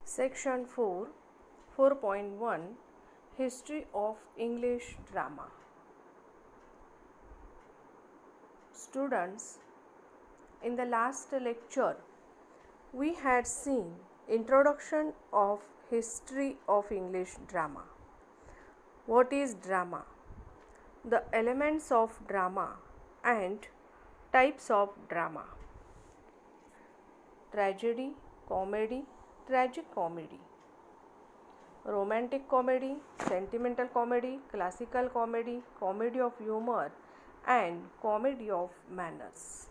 Section 4 4.1 History of English Drama. Students, in the last lecture we had seen introduction of history of English drama. What is drama? The elements of drama and types of drama. Tragedy, comedy, tragic comedy, romantic comedy, sentimental comedy, classical comedy, comedy of humor and comedy of manners.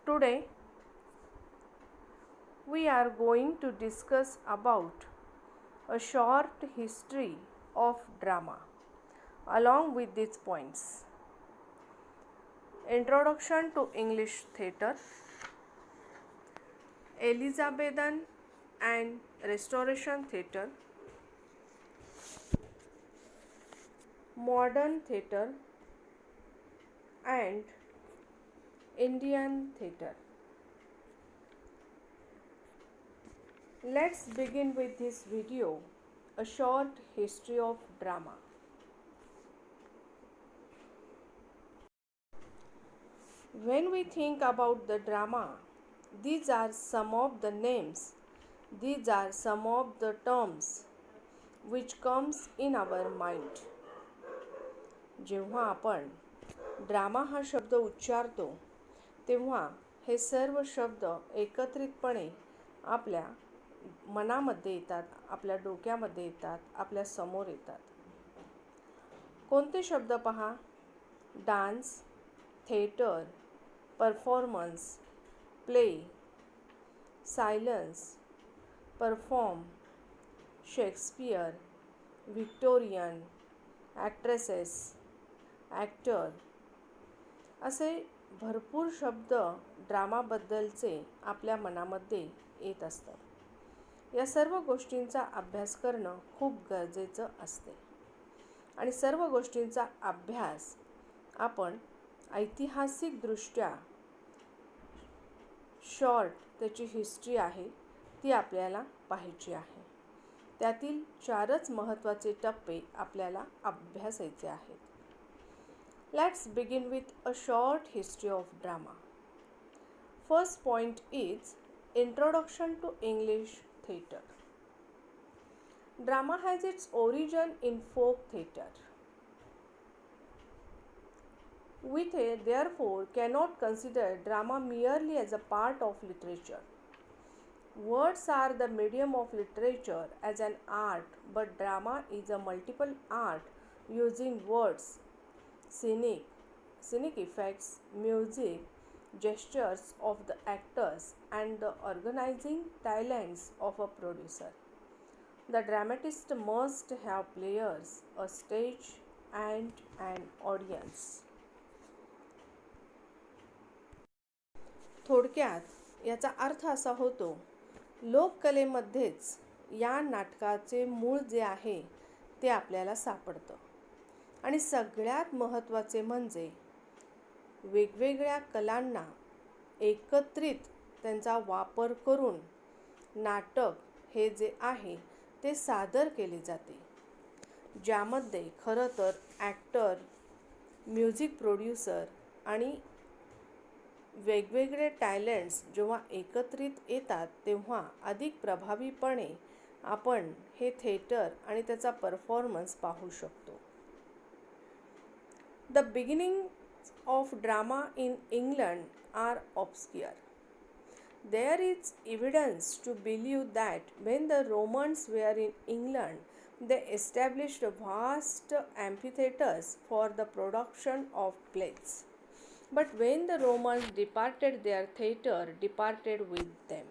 Today we are going to discuss about a short history of drama along with these points. Introduction to English theatre, Elizabethan and Restoration theatre, modern theatre and Indian theatre. Let's begin with this video, a short history of drama. When we think about the drama, these are some of the names, these are some of the terms which comes in our mind. जेव्हा आपण drama हा शब्द उच्चारतो तेव्हा हे सर्व शब्द एकत्रितपणे आपल्या मनामध्ये येतात, आपल्या डोक्यामध्ये येतात, आपल्या समोर येतात. कोणते शब्द पहा? Dance, theatre, performance, play, silence, perform, Shakespeare, Victorian, actresses, actor असे भरपूर शब्द ड्रामाबद्दलचे आपल्या मनामध्ये येत असतात. या सर्व गोष्टींचा अभ्यास करणं खूप गरजेचं असते आणि सर्व गोष्टींचा अभ्यास आपण ऐतिहासिकदृष्ट्या शॉर्ट त्याची हिस्ट्री आहे ती आपल्याला पाहायची आहे. त्यातील 4च महत्त्वाचे टप्पे आपल्याला अभ्यासायचे आहेत. Let's begin with a short history of drama. First point is introduction to English theatre. Drama has its origin in folk theatre. We therefore cannot consider drama merely as a part of literature. Words are the medium of literature as an art, but drama is a multiple art using words, scenic effects, music, gestures of the actors and the organizing talents of a producer. The dramatist must have players, a stage and an audience. थोडक्यात याचा अर्थ असा होतो, लोककलेमध्येच या नाटकाचे मूळ जे आहे ते आपल्याला सापडतं आणि सगळ्यात महत्त्वाचे म्हणजे वेगवेगळ्या कलांना एकत्रित त्यांचा वापर करून नाटक हे जे आहे ते सादर केले जाते, ज्यामध्ये खरं तर ॲक्टर, म्युझिक प्रोड्युसर आणि वेगवेगळे टॅलेंट्स जेव्हा एकत्रित येतात तेव्हा अधिक प्रभावीपणे आपण हे थिएटर आणि त्याचा परफॉर्मन्स पाहू शकतो. The beginnings of drama in England are obscure. There is evidence to believe that when the Romans were in England, they established vast amphitheatres for the production of plays. But when the Romans departed, their theatre departed with them.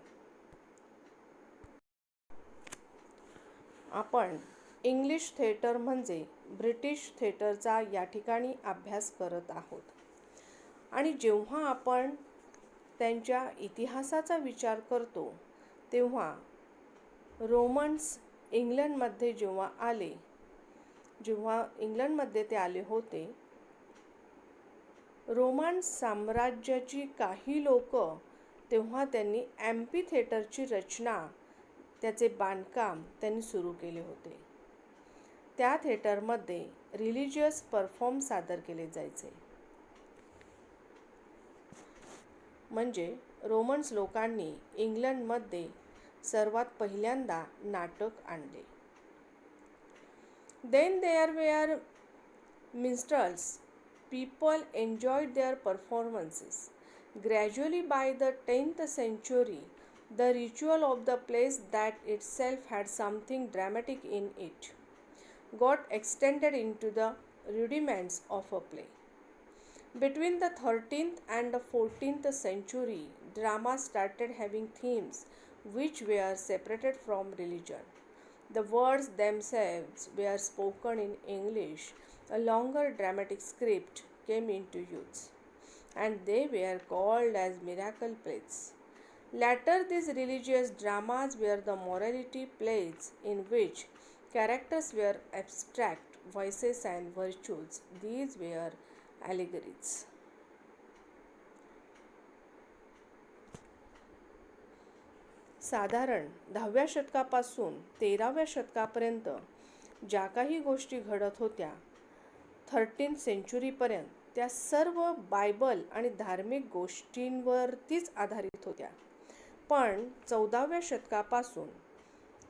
आपण English theatre म्हणजे British थिएटरचा या ठिकाणी अभ्यास करत आहोत आणि जेव्हा आपण त्यांच्या इतिहासाचा विचार करतो तेव्हा रोमन्स इंग्लंडमध्ये जेव्हा इंग्लंडमध्ये ते आले होते, रोमन साम्राज्याची काही लोक तेव्हा त्यांनी ॲम्पी थिएटरची रचना, त्याचे बांधकाम त्यांनी सुरू केले होते. त्या थिएटरमध्ये रिलिजियस परफॉर्म सादर केले जायचे. म्हणजे रोमन्स लोकांनी इंग्लंडमध्ये सर्वात पहिल्यांदा नाटक आणले. Then there were minstrels. People enjoyed their performances. Gradually, by the 10th century, the ritual of the place that itself had something dramatic in it got extended into the rudiments of a play. Between the 13th and the 14th century, drama started having themes which were separated from religion. The words themselves were spoken in English. A longer dramatic script came into use, and they were called as miracle plays. Later, these religious dramas were the morality plays in which characters were abstract vices and virtues. These were allegories. साधारण 10व्या शतकापासून 13व्या शतकापर्यंत ज्या काही गोष्टी घडत होत्या 13th सेंचुरीपर्यंत, त्या सर्व बायबल आणि धार्मिक गोष्टींवरतीच आधारित होत्या. पण 14व्या शतकापासून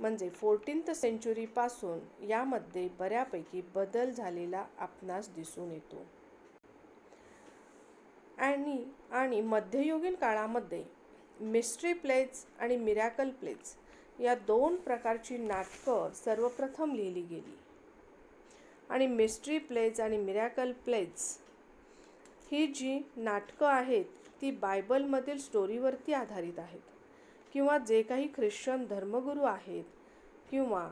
म्हणजे 14th सेंचुरीपासून यामध्ये बऱ्यापैकी बदल झालेला आपणास दिसून येतो. आणि मध्ययुगीन काळामध्ये मिस्ट्री प्लेज आणि मिरॅकल प्लेज या दोन प्रकारची नाटकं सर्वप्रथम लिहिली गेली. आणि मिस्ट्री प्लेज आणि मिरॅकल प्लेज ही जी नाटकं आहेत ती बायबलमधील स्टोरीवरती आधारित आहेत, किंवा जे काही ख्रिश्चन धर्मगुरू आहेत किंवा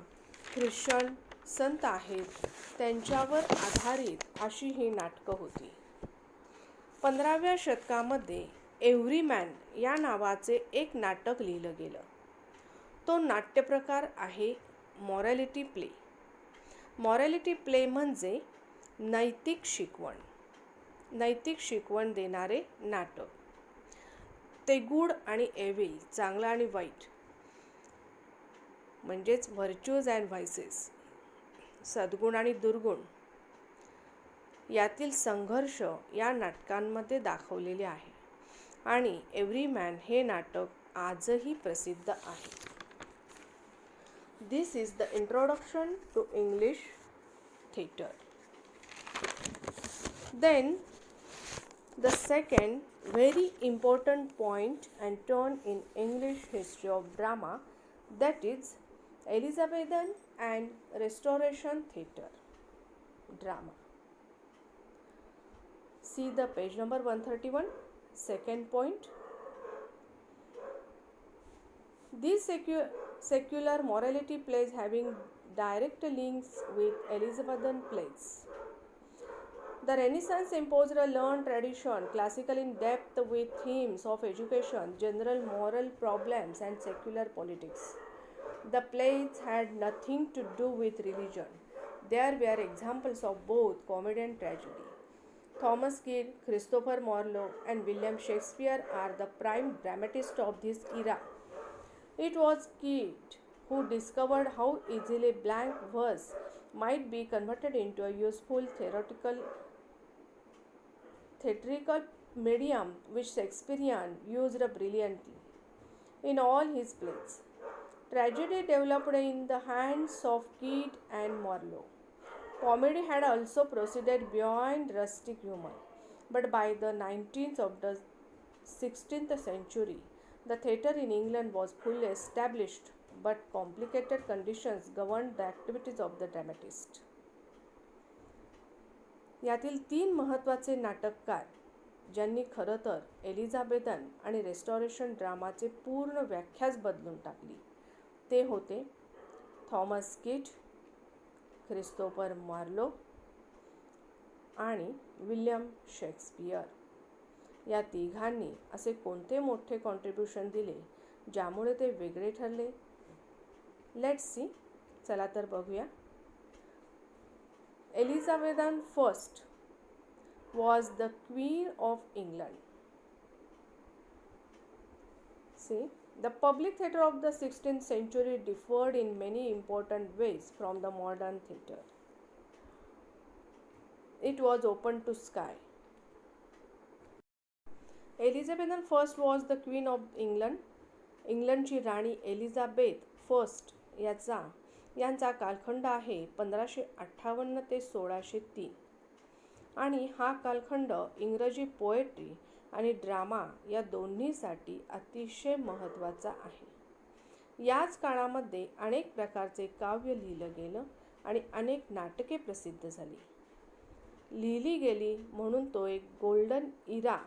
ख्रिश्चन संत आहेत त्यांच्यावर आधारित अशी ही नाटकं होती. 15व्या शतकामध्ये एव्हरीमॅन या नावाचे एक नाटक लिहिलं गेलं. तो नाट्यप्रकार आहे मॉरॅलिटी प्ले. मॉरॅलिटी प्ले म्हणजे नैतिक शिकवण देणारे नाटक. ते गुड आणि एव्हिल, चांगला आणि वाईट, म्हणजेच व्हर्च्यूज अँड व्हायसेस, सद्गुण आणि दुर्गुण यातील संघर्ष या नाटकांमध्ये दाखवलेले आहे. आणि एव्हरीमॅन हे नाटक आजही प्रसिद्ध आहे. This is the introduction to English theatre. Then the second very important point and turn in English history of drama, that is Elizabethan and Restoration theatre drama. See the page number 131. Second point, these secular morality plays having direct links with Elizabethan plays. The Renaissance imposed a learned tradition, classical in depth, with themes of education, general moral problems, and secular politics. The plays had nothing to do with religion. There were examples of both comedy and tragedy. Thomas Kyd, Christopher Marlowe, and William Shakespeare are the prime dramatists of this era. It was Kyd who discovered how easily blank verse might be converted into a useful theatrical medium, which Shakespeare used brilliantly in all his plays. Tragedy developed in the hands of Kyd and Marlowe. Comedy had also proceeded beyond rustic humor, but by the 19th of the 16th century, the theatre in England was fully established, but complicated conditions governed the activities of the dramatist. यातील 3 महत्त्वाचे नाटककार ज्यांनी खरं तर एलिझाबेथन आणि रेस्टॉरेशन ड्रामाचे पूर्ण व्याख्याच बदलून टाकली ते होते थॉमस किड, ख्रिस्तोफर मार्लो आणि विल्यम शेक्सपियर. या तिघांनी असे कोणते मोठे कॉन्ट्रीब्युशन दिले ज्यामुळे ते वेगळे ठरले? Let's see. चला तर बघूया. एलिझाबेथन first was the Queen of England. See, the public theatre of the 16th century differed in many important ways from the modern theatre. It was open to sky. Elizabeth I was the Queen of England. इंग्लंडची राणी Elizabeth first यांचा कालखंड आहे 1558 ते 1603 आणि हा कालखंड इंग्रजी poetry आणि ड्रामा या दोन्हीसाठी अतिशय महत्त्वाचा आहे. याच काळामध्ये अनेक प्रकारचे काव्य लिहिलं गेलं आणि अनेक नाटके प्रसिद्ध झाली. लिहिली गेली म्हणून तो एक गोल्डन इरा,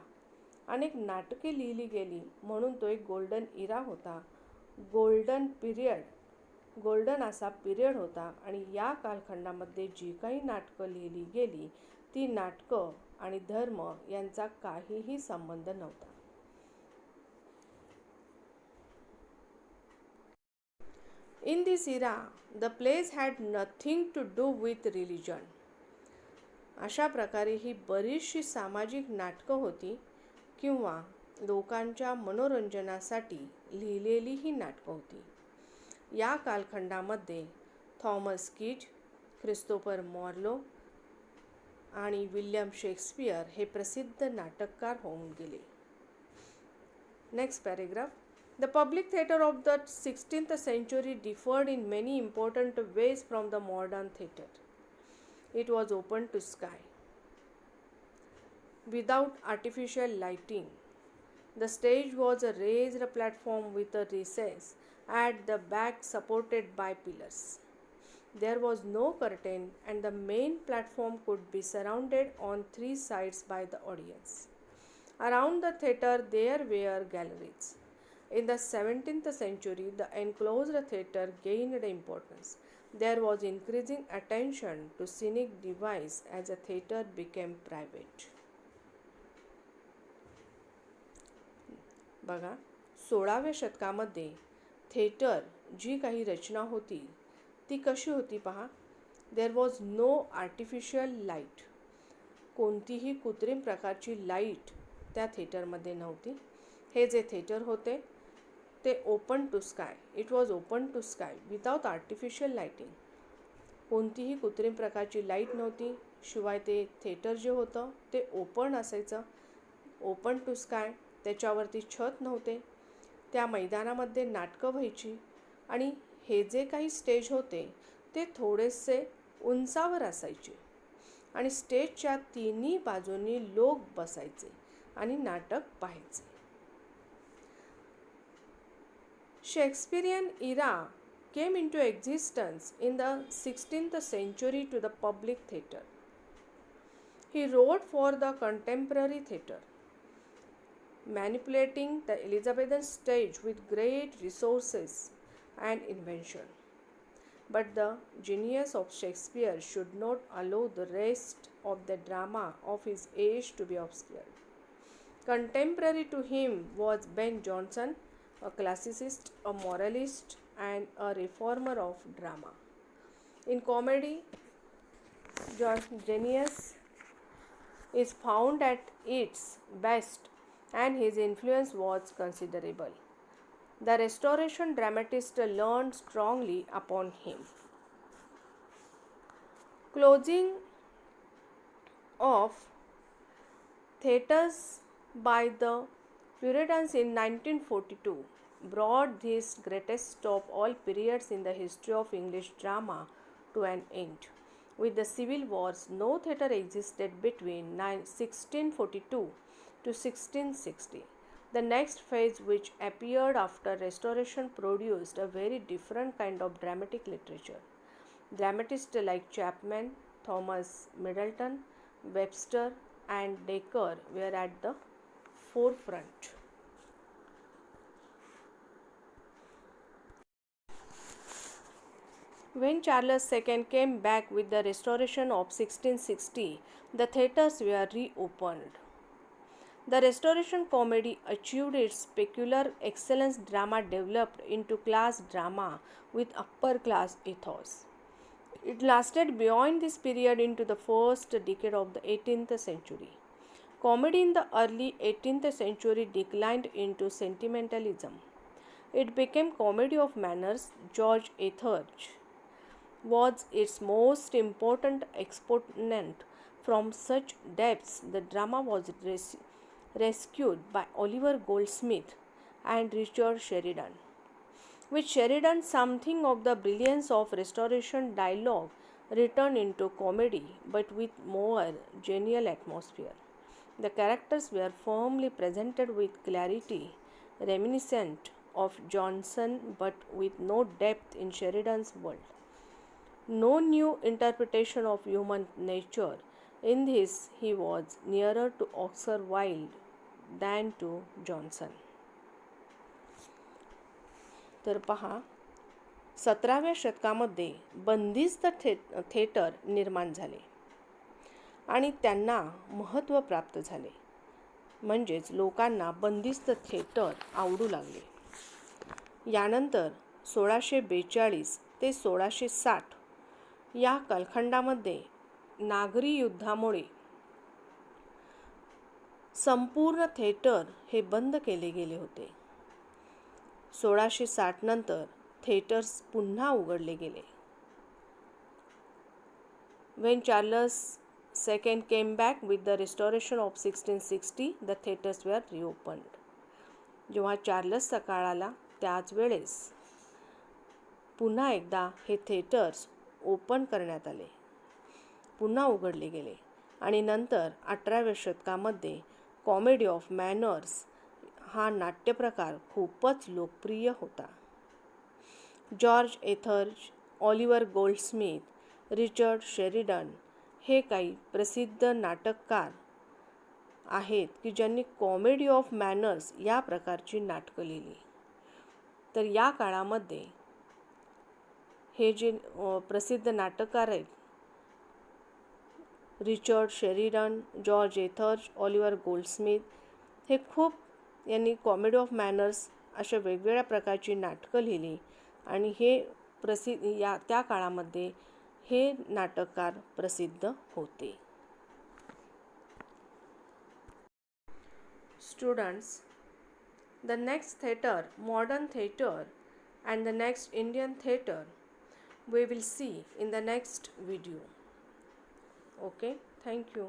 अनेक नाटके लिहिली गेली म्हणून तो एक गोल्डन इरा होता. गोल्डन असा पिरियड होता आणि या कालखंडामध्ये जी काही नाटकं लिहिली गेली ती नाटकं आणि धर्म यांचा काहीही संबंध नव्हता. In this era, the plays had nothing to do with religion. अशा प्रकारे ही बरीचशी सामाजिक नाटकं होती किंवा लोकांच्या मनोरंजनासाठी लिहिलेली ही नाटकं होती. या कालखंडामध्ये थॉमस कीज, क्रिस्तोफर मार्लो आणि विल्यम शेक्सपियर हे प्रसिद्ध नाटककार होऊन गेले. Next paragraph. The public theatre of the 16th century differed in many important ways from the modern theatre. It was open to sky. Without artificial lighting, the stage was a raised platform with a recess at the back supported by pillars. There was no curtain and the main platform could be surrounded on three sides by the audience. Around the theatre there were galleries. In the 17th century, the enclosed theatre gained importance. There was increasing attention to scenic device as the theatre became private. बघा, 16व्या शतकामध्ये theatre जी काही रचना होती ती कशी होती पहा. There was no artificial light. कोणतीही कृत्रिम प्रकारची लाईट त्या थिएटरमध्ये नव्हती. हे जे थिएटर होते ते open to sky. It was open to sky without artificial lighting. कोणतीही कृत्रिम प्रकारची लाईट नव्हती. शिवाय ते थिएटर जे होतं ते ओपन असायचं, ओपन टू स्काय. त्याच्यावरती छत नव्हते. त्या मैदानामध्ये नाटकं व्हायची आणि हे जे काही स्टेज होते ते थोडेसे उंचावर असायचे आणि स्टेजच्या तिन्ही बाजूंनी लोक बसायचे आणि नाटक पाहायचे. Shakespearean era came into existence in the 16th century to the public theatre. He wrote for the contemporary theatre, manipulating the Elizabethan stage with great resources and invention. But the genius of Shakespeare should not allow the rest of the drama of his age to be obscured. Contemporary to him was Ben Jonson, a classicist, a moralist, and a reformer of drama. In comedy, genius is found at its best, and his influence was considerable. The Restoration dramatist leaned strongly upon him. Closing of theatres by the Puritans in 1942 brought this greatest of all periods in the history of English drama to an end. With the Civil Wars, no theatre existed between 1642 to 1660. The next phase, which appeared after Restoration, produced a very different kind of dramatic literature. Dramatists like Chapman, Thomas Middleton, Webster, and Dekker were at the forefront. When Charles II came back with the Restoration of 1660, the theatres were reopened. The Restoration comedy achieved its peculiar excellence. Drama developed into class drama with upper class ethos. It lasted beyond this period into the first decade of the 18th century. Comedy in the early 18th century declined into sentimentalism. It became comedy of manners. George Athurge was its most important exponent. From such depths, the drama was rescued by Oliver Goldsmith and Richard Sheridan. With Sheridan, something of the brilliance of Restoration dialogue returned into comedy, but with more genial atmosphere. The characters were firmly presented with clarity, reminiscent of Johnson, but with no depth in Sheridan's world. No new interpretation of human nature. In this, he was nearer to Oscar Wilde than to Johnson. तर पहा, 17व्या शतकामध्ये बंदिस्त theatre निर्माण झाले आणि त्यांना महत्त्व प्राप्त झाले. म्हणजेच लोकांना बंदिस्त थिएटर आवडू लागले. यानंतर 1642 ते 1660 या कालखंडामध्ये नागरी युद्धामुळे संपूर्ण थिएटर हे बंद केले गेले होते. 1660 नंतर थिएटर्स पुन्हा उघडले गेले. When Charles II came back with the restoration of 1660, the theatres were reopened. जेव्हा चार्लसचा काळ आला त्याच वेळेस पुन्हा एकदा हे थिएटर्स ओपन करण्यात आले, पुन्हा उघडले गेले आणि नंतर 18व्या शतकामध्ये कॉमेडी ऑफ मॅनर्स हा नाट्यप्रकार खूपच लोकप्रिय होता. George Etherege, Oliver Goldsmith, Richard Sheridan हे काही प्रसिद्ध नाटककार आहेत की ज्यांनी कॉमेडी ऑफ मॅनर्स या प्रकारची नाटकं लिहिली. तर या काळामध्ये हे जे प्रसिद्ध नाटककार आहेत, Richard Sheridan, George Etherege, Oliver Goldsmith, हे खूप यांनी कॉमेडी ऑफ मॅनर्स अशा वेगवेगळ्या प्रकारची नाटकं लिहिली आणि हे त्या काळामध्ये हे नाटककार प्रसिद्ध होते. Students, the next theater, modern theater, and the next Indian theater, we will see in the next video. Okay, thank you.